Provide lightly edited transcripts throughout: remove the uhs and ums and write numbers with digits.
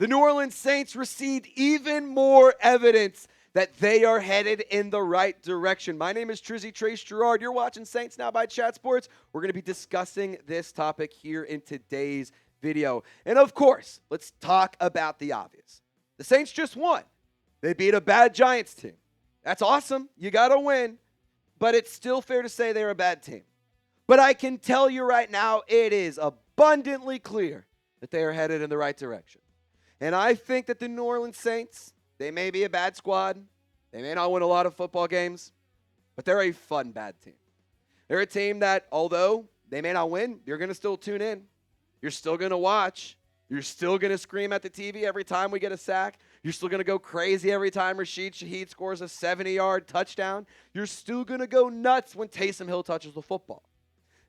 The New Orleans Saints received even more evidence that they are headed in the right direction. My name is Trace Girouard. You're watching Saints Now by Chat Sports. We're going to be discussing this topic here in today's video. And of course, let's talk about the obvious. The Saints just won. They beat a bad Giants team. That's awesome. You got to win. But it's still fair to say they're a bad team. But I can tell you right now, it is abundantly clear that they are headed in the right direction. And I think that the New Orleans Saints, they may be a bad squad. They may not win a lot of football games, but they're a fun bad team. They're a team that, although they may not win, you're going to still tune in. You're still going to watch. You're still going to scream at the TV every time we get a sack. You're still going to go crazy every time Rashid Shaheed scores a 70-yard touchdown. You're still going to go nuts when Taysom Hill touches the football.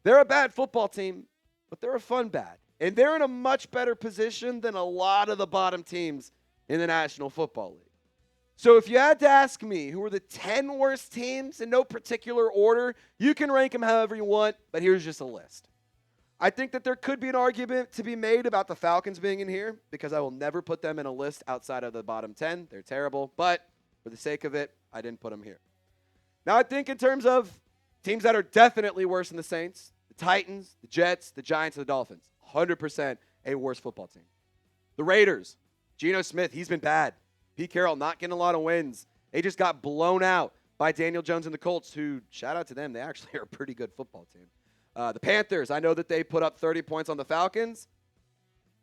They're a bad football team, but they're a fun bad. And they're in a much better position than a lot of the bottom teams in the National Football League. So if you had to ask me who are the 10 worst teams in no particular order, you can rank them however you want, but here's just a list. I think that there could be an argument to be made about the Falcons being in here because I will never put them in a list outside of the bottom 10. They're terrible, but for the sake of it, I didn't put them here. Now I think in terms of teams that are definitely worse than the Saints, the Titans, the Jets, the Giants, and the Dolphins. 100% a worse football team. The Raiders, Geno Smith, he's been bad. Pete Carroll not getting a lot of wins. They just got blown out by Daniel Jones and the Colts, who, shout out to them, they actually are a pretty good football team. The Panthers, I know that they put up 30 points on the Falcons.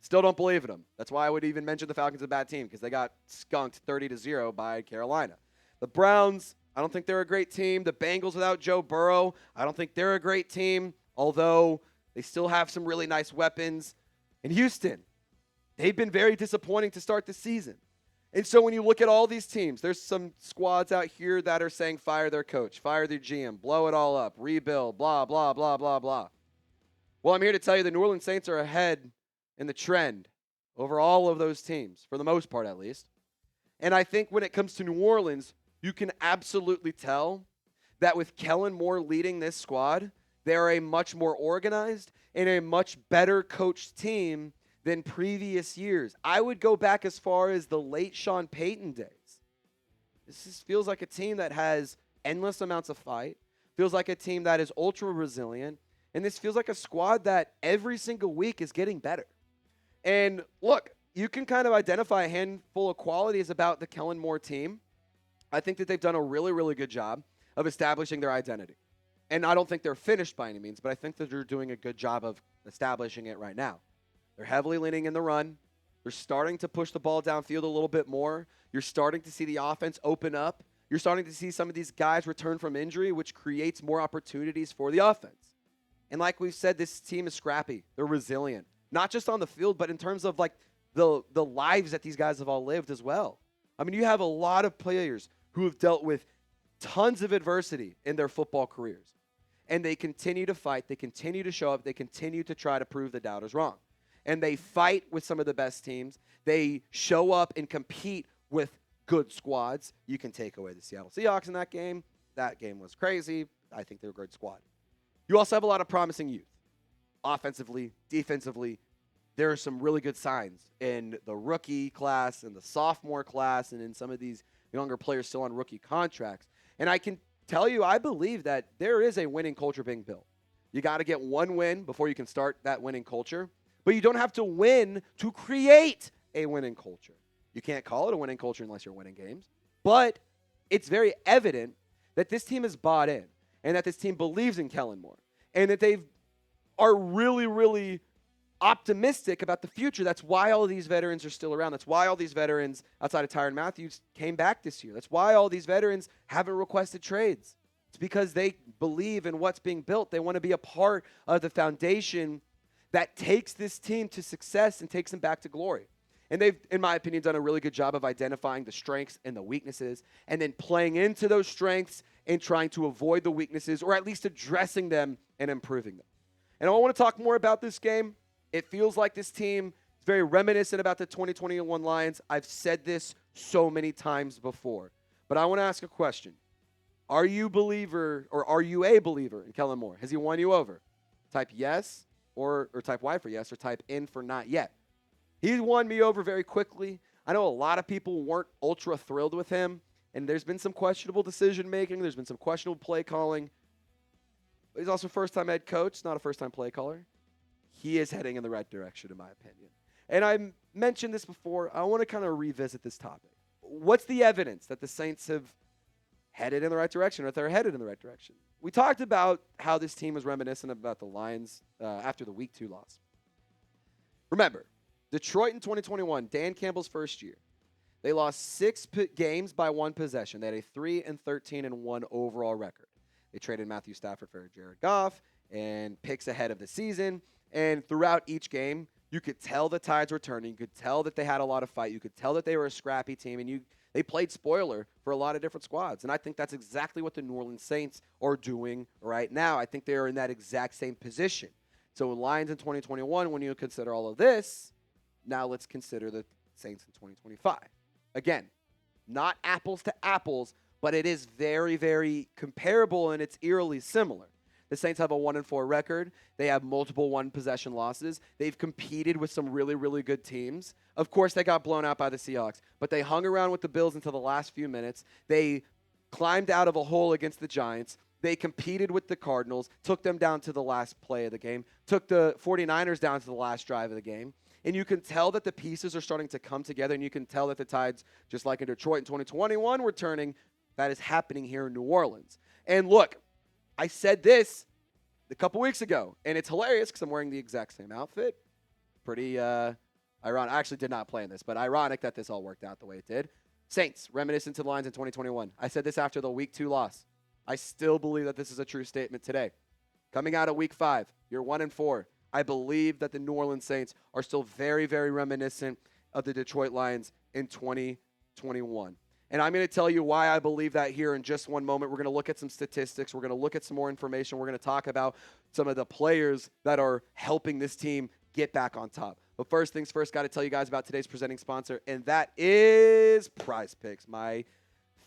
Still don't believe in them. That's why I would even mention the Falcons a bad team, because they got skunked 30-0 by Carolina. The Browns, I don't think they're a great team. The Bengals without Joe Burrow, I don't think they're a great team, although they still have some really nice weapons. In Houston, they've been very disappointing to start the season. And so when you look at all these teams, there's some squads out here that are saying fire their coach, fire their GM, blow it all up, rebuild, blah, blah, blah, blah, blah. Well, I'm here to tell you the New Orleans Saints are ahead in the trend over all of those teams, for the most part at least. And I think when it comes to New Orleans, you can absolutely tell that with Kellen Moore leading this squad, they're a much more organized and a much better coached team than previous years. I would go back as far as the late Sean Payton days. This feels like a team that has endless amounts of fight, feels like a team that is ultra resilient, and this feels like a squad that every single week is getting better. And look, you can kind of identify a handful of qualities about the Kellen Moore team. I think that they've done a really, really good job of establishing their identity. And I don't think they're finished by any means, but I think that they're doing a good job of establishing it right now. They're heavily leaning in the run. They're starting to push the ball downfield a little bit more. You're starting to see the offense open up. You're starting to see some of these guys return from injury, which creates more opportunities for the offense. And like we've said, this team is scrappy. They're resilient, not just on the field, but in terms of like the lives that these guys have all lived as well. I mean, you have a lot of players who have dealt with tons of adversity in their football careers. And they continue to fight. They continue to show up. They continue to try to prove the doubters wrong. And they fight with some of the best teams. They show up and compete with good squads. You can take away the Seattle Seahawks in that game. That game was crazy. I think they're a good squad. You also have a lot of promising youth. Offensively, defensively, there are some really good signs in the rookie class and the sophomore class and in some of these younger players still on rookie contracts. And I can tell you, I believe that there is a winning culture being built. You got to get one win before you can start that winning culture. But you don't have to win to create a winning culture. You can't call it a winning culture unless you're winning games. But it's very evident that this team is bought in and that this team believes in Kellen Moore and that they are really, really optimistic about the future. That's why all of these veterans are still around. That's why all these veterans outside of Tyrann Mathieu came back this year. That's why all these veterans haven't requested trades. It's because they believe in what's being built. They want to be a part of the foundation that takes this team to success and takes them back to glory. And they've, in my opinion, done a really good job of identifying the strengths and the weaknesses and then playing into those strengths and trying to avoid the weaknesses or at least addressing them and improving them. And I want to talk more about this game. It feels like this team is very reminiscent about the 2021 Lions. I've said this so many times before. But I want to ask a question. Are you a believer in Kellen Moore? Has he won you over? Type yes or type Y for yes or type in for not yet. He won me over very quickly. I know a lot of people weren't ultra thrilled with him, and there's been some questionable decision-making. There's been some questionable play calling. But he's also a first-time head coach, not a first-time play caller. He is heading in the right direction, in my opinion. And I mentioned this before. I want to kind of revisit this topic. What's the evidence that the Saints have headed in the right direction, or if they're headed in the right direction? We talked about how this team was reminiscent about the Lions after the Week 2 loss. Remember, Detroit in 2021, Dan Campbell's first year, they lost 6 games by 1 possession. They had a 3-13-1 overall record. They traded Matthew Stafford for Jared Goff and picks ahead of the season. And throughout each game, you could tell the tides were turning. You could tell that they had a lot of fight. You could tell that they were a scrappy team, and they played spoiler for a lot of different squads. And I think that's exactly what the New Orleans Saints are doing right now. I think they are in that exact same position. So Lions in 2021, when you consider all of this, now let's consider the Saints in 2025. Again, not apples to apples, but it is very, very comparable, and it's eerily similar. The Saints have a 1-4 record. They have multiple one-possession losses. They've competed with some really, really good teams. Of course, they got blown out by the Seahawks, but they hung around with the Bills until the last few minutes. They climbed out of a hole against the Giants. They competed with the Cardinals, took them down to the last play of the game, took the 49ers down to the last drive of the game. And you can tell that the pieces are starting to come together, and you can tell that the tides, just like in Detroit in 2021, were turning. That is happening here in New Orleans. And look, I said this a couple weeks ago, and it's hilarious because I'm wearing the exact same outfit. Pretty ironic. I actually did not plan this, but ironic that this all worked out the way it did. Saints, reminiscent to the Lions in 2021. I said this after the Week 2 loss. I still believe that this is a true statement today. Coming out of Week 5, you're 1-4. I believe that the New Orleans Saints are still very, very reminiscent of the Detroit Lions in 2021. And I'm going to tell you why I believe that here in just one moment. We're going to look at some statistics. We're going to look at some more information. We're going to talk about some of the players that are helping this team get back on top. But first things first, got to tell you guys about today's presenting sponsor, and that is Prize Picks, my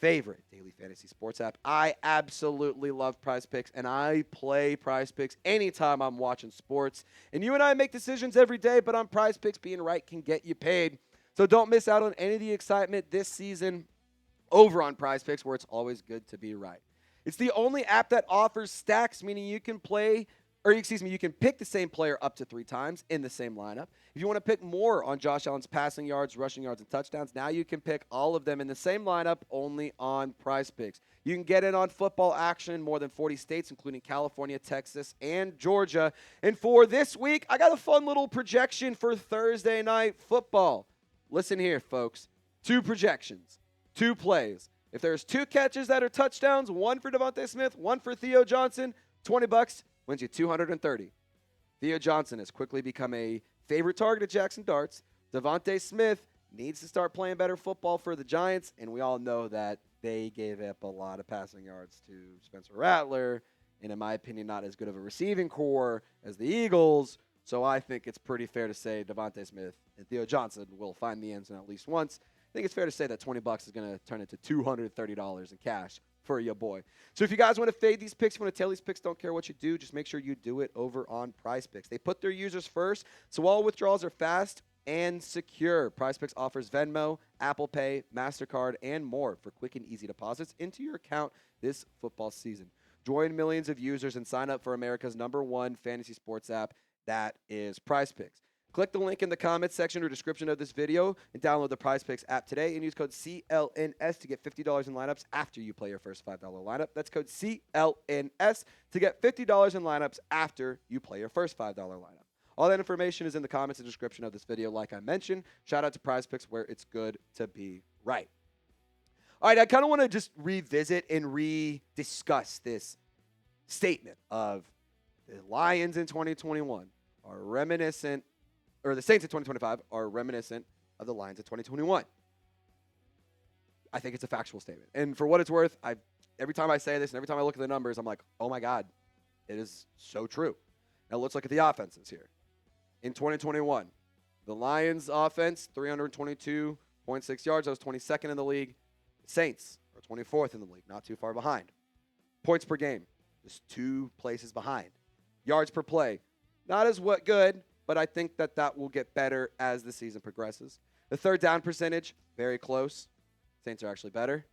favorite daily fantasy sports app. I absolutely love Prize Picks, and I play Prize Picks anytime I'm watching sports. And you and I make decisions every day, but on Prize Picks, being right can get you paid. So don't miss out on any of the excitement this season over on Prize Picks, where it's always good to be right. It's the only app that offers stacks, meaning you can you can pick the same player up to 3 times in the same lineup. If you want to pick more on Josh Allen's passing yards, rushing yards, and touchdowns, now you can pick all of them in the same lineup only on Prize Picks. You can get in on football action in more than 40 states, including California, Texas, and Georgia. And for this week, I got a fun little projection for Thursday night football. Listen here, folks. 2 projections. 2 plays. If there's 2 catches that are touchdowns, 1 for Devontae Smith, 1 for Theo Johnson, $20 wins you $230. Theo Johnson has quickly become a favorite target of Jackson Darts. Devontae Smith needs to start playing better football for the Giants, and we all know that they gave up a lot of passing yards to Spencer Rattler, and in my opinion, not as good of a receiving core as the Eagles. So I think it's pretty fair to say Devontae Smith and Theo Johnson will find the end zone at least once. I think it's fair to say that $20 is going to turn into $230 in cash for your boy. So if you guys want to fade these picks, you want to tail these picks, don't care what you do, just make sure you do it over on Prize Picks. They put their users first, so all withdrawals are fast and secure. Prize Picks offers Venmo, Apple Pay, MasterCard, and more for quick and easy deposits into your account this football season. Join millions of users and sign up for America's #1 fantasy sports app. That is Prize Picks. Click the link in the comments section or description of this video and download the Prize Picks app today and use code CLNS to get $50 in lineups after you play your first $5 lineup. That's code CLNS to get $50 in lineups after you play your first $5 lineup. All that information is in the comments and description of this video, like I mentioned. Shout out to Prize Picks, where it's good to be right. All right, I kind of want to just revisit and re-discuss this statement of the Lions in 2021 are reminiscent, or the Saints in 2025 are reminiscent of the Lions of 2021. I think it's a factual statement. And for what it's worth, every time I say this and every time I look at the numbers, I'm like, oh my God, it is so true. Now let's look at the offenses here. In 2021, the Lions offense, 322.6 yards. That was 22nd in the league. The Saints are 24th in the league, not too far behind. Points per game, just 2 places behind. Yards per play, not as good, but I think that will get better as the season progresses. The third down percentage, very close. Saints are actually better.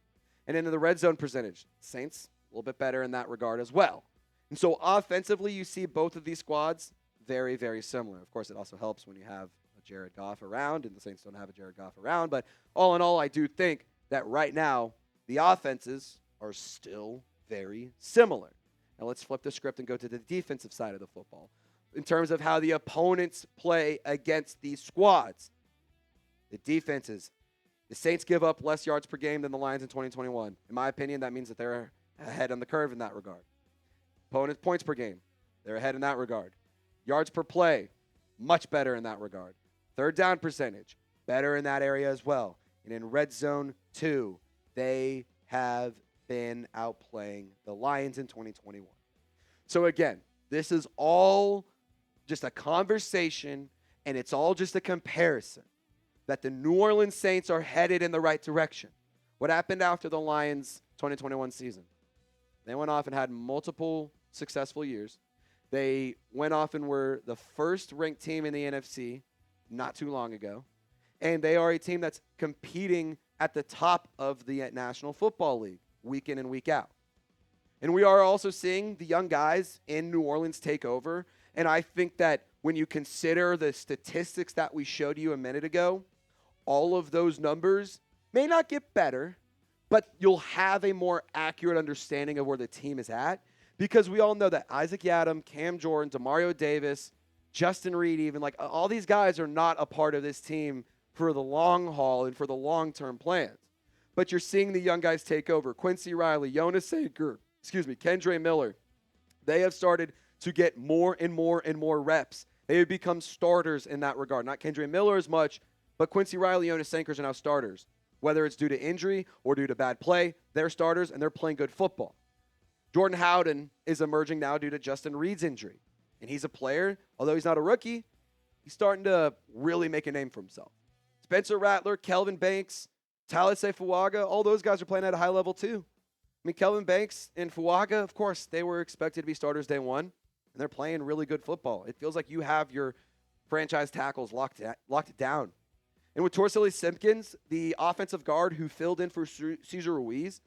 And into the red zone percentage, Saints a little bit better in that regard as well. And so offensively, you see both of these squads very, very similar. Of course, it also helps when you have a Jared Goff around, and the Saints don't have a Jared Goff around. But all in all, I do think that right now, the offenses are still very similar. Now let's flip the script and go to the defensive side of the football. In terms of how the opponents play against these squads, the defenses, the Saints give up less yards per game than the Lions in 2021. In my opinion, that means that they're ahead on the curve in that regard. Opponents' points per game, they're ahead in that regard. Yards per play, much better in that regard. Third down percentage, better in that area as well. And in red zone 2, they have been outplaying the Lions in 2021. So again, this is all just a conversation, and it's all just a comparison that the New Orleans Saints are headed in the right direction. What happened after the Lions 2021 season? They went off and had multiple successful years. They went off and were the first-ranked team in the NFC not too long ago. And they are a team that's competing at the top of the National Football League week in and week out. And we are also seeing the young guys in New Orleans take over. And I think that when you consider the statistics that we showed you a minute ago, all of those numbers may not get better, but you'll have a more accurate understanding of where the team is at, because we all know that Isaac Yiadom, Cam Jordan, Demario Davis, Justin Reed, even, like, all these guys are not a part of this team for the long haul and for the long-term plans. But you're seeing the young guys take over. Quincy Riley, Jonas Sager, Kendre Miller. They have started to get more and more and more reps. They have become starters in that regard. Not Kendre Miller as much, but Quincy Riley, Jonas Sankers are now starters. Whether it's due to injury or due to bad play, they're starters and they're playing good football. Jordan Howden is emerging now due to Justin Reed's injury. And he's a player, although he's not a rookie, he's starting to really make a name for himself. Spencer Rattler, Kelvin Banks, Talise Fuaga, all those guys are playing at a high level too. I mean, Kelvin Banks and Fuaga, of course, they were expected to be starters day one, and they're playing really good football. It feels like you have your franchise tackles locked down. And with Torsilli Simpkins, the offensive guard who filled in for Cesar Ruiz,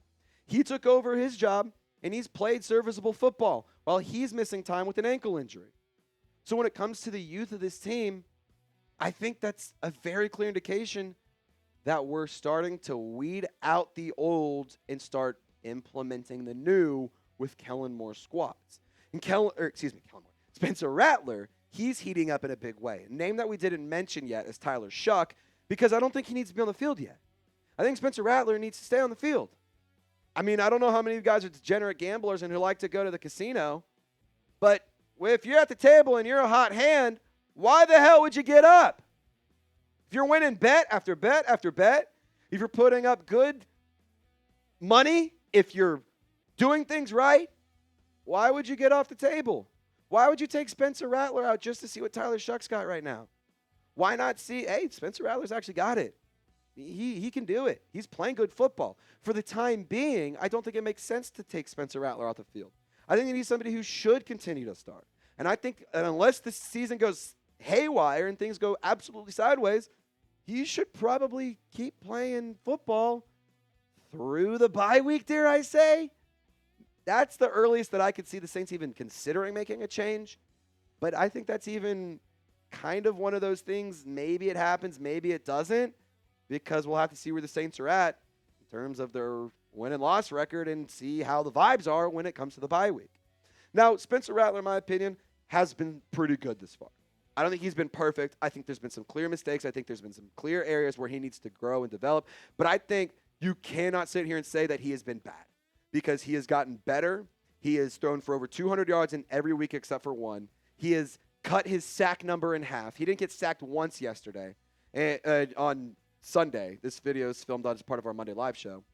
he took over his job, and he's played serviceable football while he's missing time with an ankle injury. So when it comes to the youth of this team, I think that's a very clear indication that we're starting to weed out the old and start implementing the new with Kellen Moore squads. And Spencer Rattler, he's heating up in a big way. A name that we didn't mention yet is Tyler Shough, because I don't think he needs to be on the field yet. I think Spencer Rattler needs to stay on the field. I mean, I don't know how many of you guys are degenerate gamblers and who like to go to the casino, but if you're at the table and you're a hot hand, why the hell would you get up? If you're winning bet after bet after bet, if you're putting up good money, if you're doing things right, why would you get off the table? Why would you take Spencer Rattler out just to see what Tyler Shough's got right now? Why not see, hey, Spencer Rattler's actually got it. He can do it. He's playing good football. For the time being, I don't think it makes sense to take Spencer Rattler off the field. I think you need somebody who should continue to start. And I think unless the season goes haywire and things go absolutely sideways, he should probably keep playing football through the bye week, dare I say. That's the earliest that I could see the Saints even considering making a change. But I think that's even kind of one of those things. Maybe it happens, maybe it doesn't, because we'll have to see where the Saints are at in terms of their win and loss record and see how the vibes are when it comes to the bye week. Now, Spencer Rattler, in my opinion, has been pretty good this far. I don't think he's been perfect. I think there's been some clear mistakes. I think there's been some clear areas where he needs to grow and develop. But I think you cannot sit here and say that he has been bad, because he has gotten better. He has thrown for over 200 yards in every week except for one. He has cut his sack number in half. He didn't get sacked once yesterday on Sunday. This video is filmed as part of our Monday live show.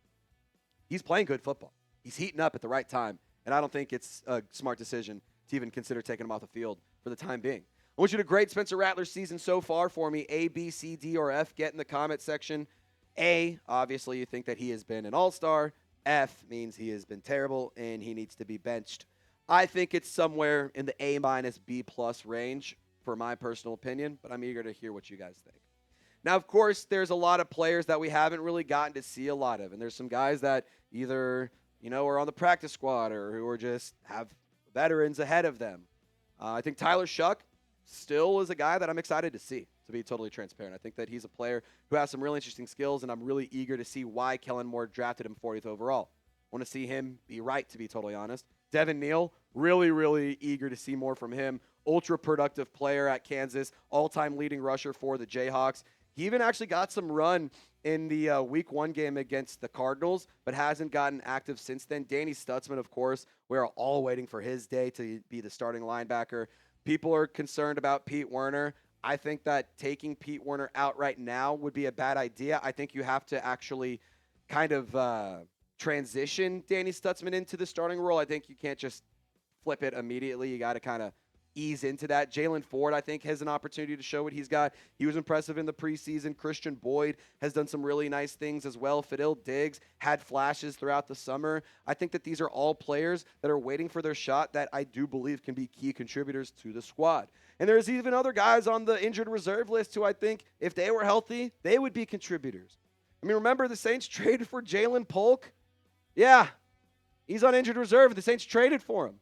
He's playing good football. He's heating up at the right time, and I don't think it's a smart decision to even consider taking him off the field for the time being. I want you to grade Spencer Rattler's season so far for me. A, B, C, D, or F. Get in the comment section. A, obviously you think that he has been an all-star. F means he has been terrible and he needs to be benched. I think it's somewhere in the A- B+ range per my personal opinion, but I'm eager to hear what you guys think. Now, of course, there's a lot of players that we haven't really gotten to see a lot of, and there's some guys that either, are on the practice squad or who are just have veterans ahead of them. I think Tyler Shough still is a guy that I'm excited to see, to be totally transparent. I think that he's a player who has some really interesting skills, and I'm really eager to see why Kellen Moore drafted him 40th overall. I want to see him be right, to be totally honest. Devin Neal, really, really eager to see more from him. Ultra productive player at Kansas, all-time leading rusher for the Jayhawks. He even actually got some run in the Week 1 game against the Cardinals, but hasn't gotten active since then. Danny Stutsman, of course, we're all waiting for his day to be the starting linebacker. People are concerned about Pete Werner. I think that taking Pete Werner out right now would be a bad idea. I think you have to actually kind of transition Danny Stutsman into the starting role. I think you can't just flip it immediately. You got to kind of ease into that. Jaylan Ford, I think, has an opportunity to show what he's got. He was impressive in the preseason. Khristian Boyd has done some really nice things as well. Fadil had flashes throughout the summer. I think that these are all players that are waiting for their shot that I do believe can be key contributors to the squad. And there's even other guys on the injured reserve list who I think, if they were healthy, they would be contributors. I mean, remember the Saints traded for Jalen Polk? Yeah, he's on injured reserve. The Saints traded for him.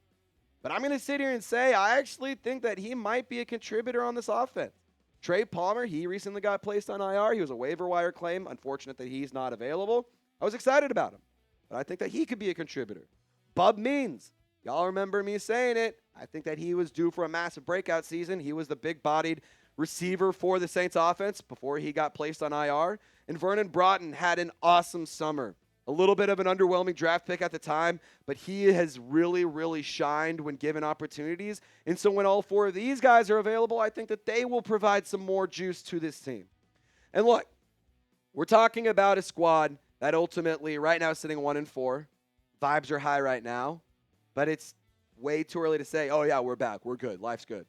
But I'm going to sit here and say I actually think that he might be a contributor on this offense. Trey Palmer, he recently got placed on IR. He was a waiver wire claim. Unfortunate that he's not available. I was excited about him, but I think that he could be a contributor. Bub Means, y'all remember me saying it. I think that he was due for a massive breakout season. He was the big-bodied receiver for the Saints offense before he got placed on IR. And Vernon Broughton had an awesome summer. A little bit of an underwhelming draft pick at the time, but he has really, really shined when given opportunities. And so when all four of these guys are available, I think that they will provide some more juice to this team. And look, we're talking about a squad that ultimately right now is sitting 1-4. Vibes are high right now, but it's way too early to say, oh, yeah, we're back. We're good. Life's good.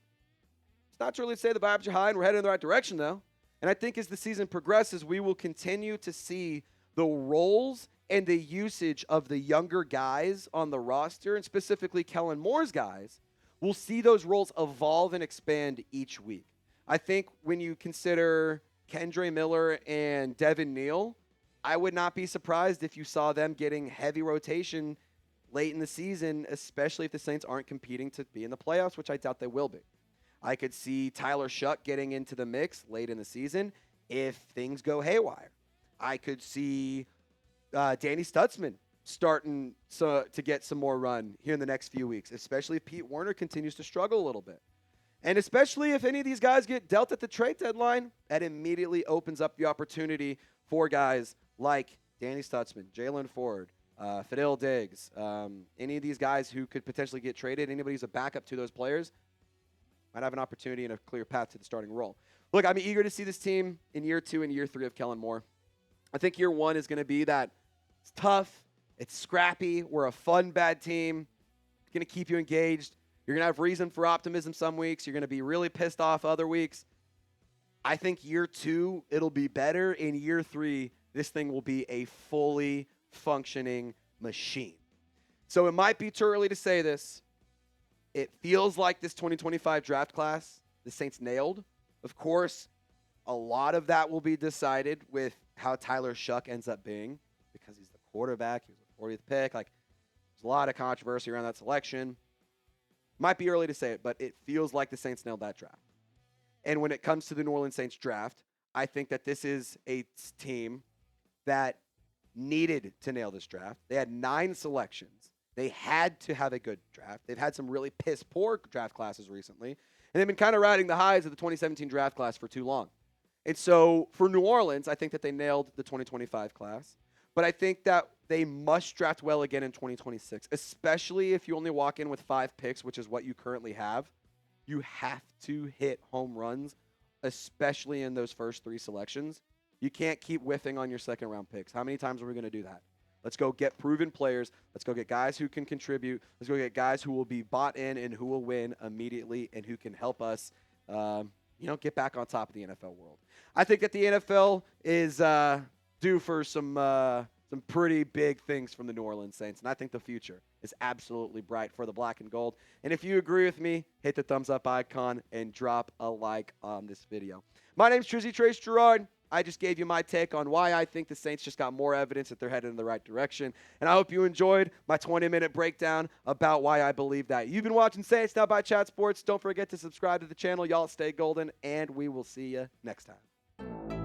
It's not too early to say the vibes are high and we're headed in the right direction, though. And I think as the season progresses, we will continue to see the roles and the usage of the younger guys on the roster, and specifically Kellen Moore's guys, we'll see those roles evolve and expand each week. I think when you consider Kendre Miller and Devin Neal, I would not be surprised if you saw them getting heavy rotation late in the season, especially if the Saints aren't competing to be in the playoffs, which I doubt they will be. I could see Tyler Shough getting into the mix late in the season if things go haywire. I could see Danny Stutsman starting to get some more run here in the next few weeks, especially if Pete Werner continues to struggle a little bit. And especially if any of these guys get dealt at the trade deadline, that immediately opens up the opportunity for guys like Danny Stutsman, Jaylan Ford, Fadil, any of these guys who could potentially get traded, anybody who's a backup to those players, might have an opportunity and a clear path to the starting role. Look, I'm eager to see this team in year 2 and year 3 of Kellen Moore. I think year 1 is going to be that it's tough, it's scrappy, we're a fun, bad team. It's going to keep you engaged. You're going to have reason for optimism some weeks. You're going to be really pissed off other weeks. I think year 2, it'll be better. In year 3, this thing will be a fully functioning machine. So it might be too early to say this. It feels like this 2025 draft class, the Saints nailed. Of course, a lot of that will be decided with how Tyler Shough ends up being, because he's the quarterback. He was the 40th pick. There's a lot of controversy around that selection. Might be early to say it, but it feels like the Saints nailed that draft. And when it comes to the New Orleans Saints draft, I think that this is a team that needed to nail this draft. They had 9 selections. They had to have a good draft. They've had some really piss-poor draft classes recently, and they've been kind of riding the highs of the 2017 draft class for too long. And so for New Orleans, I think that they nailed the 2025 class. But I think that they must draft well again in 2026, especially if you only walk in with 5 picks, which is what you currently have. You have to hit home runs, especially in those first 3 selections. You can't keep whiffing on your second-round picks. How many times are we going to do that? Let's go get proven players. Let's go get guys who can contribute. Let's go get guys who will be bought in and who will win immediately and who can help us get back on top of the NFL world. I think that the NFL is due for some some pretty big things from the New Orleans Saints, and I think the future is absolutely bright for the black and gold. And if you agree with me, hit the thumbs up icon and drop a like on this video. My name's Trace Girouard. I just gave you my take on why I think the Saints just got more evidence that they're headed in the right direction. And I hope you enjoyed my 20-minute breakdown about why I believe that. You've been watching Saints Now by Chat Sports. Don't forget to subscribe to the channel. Y'all stay golden, and we will see you next time.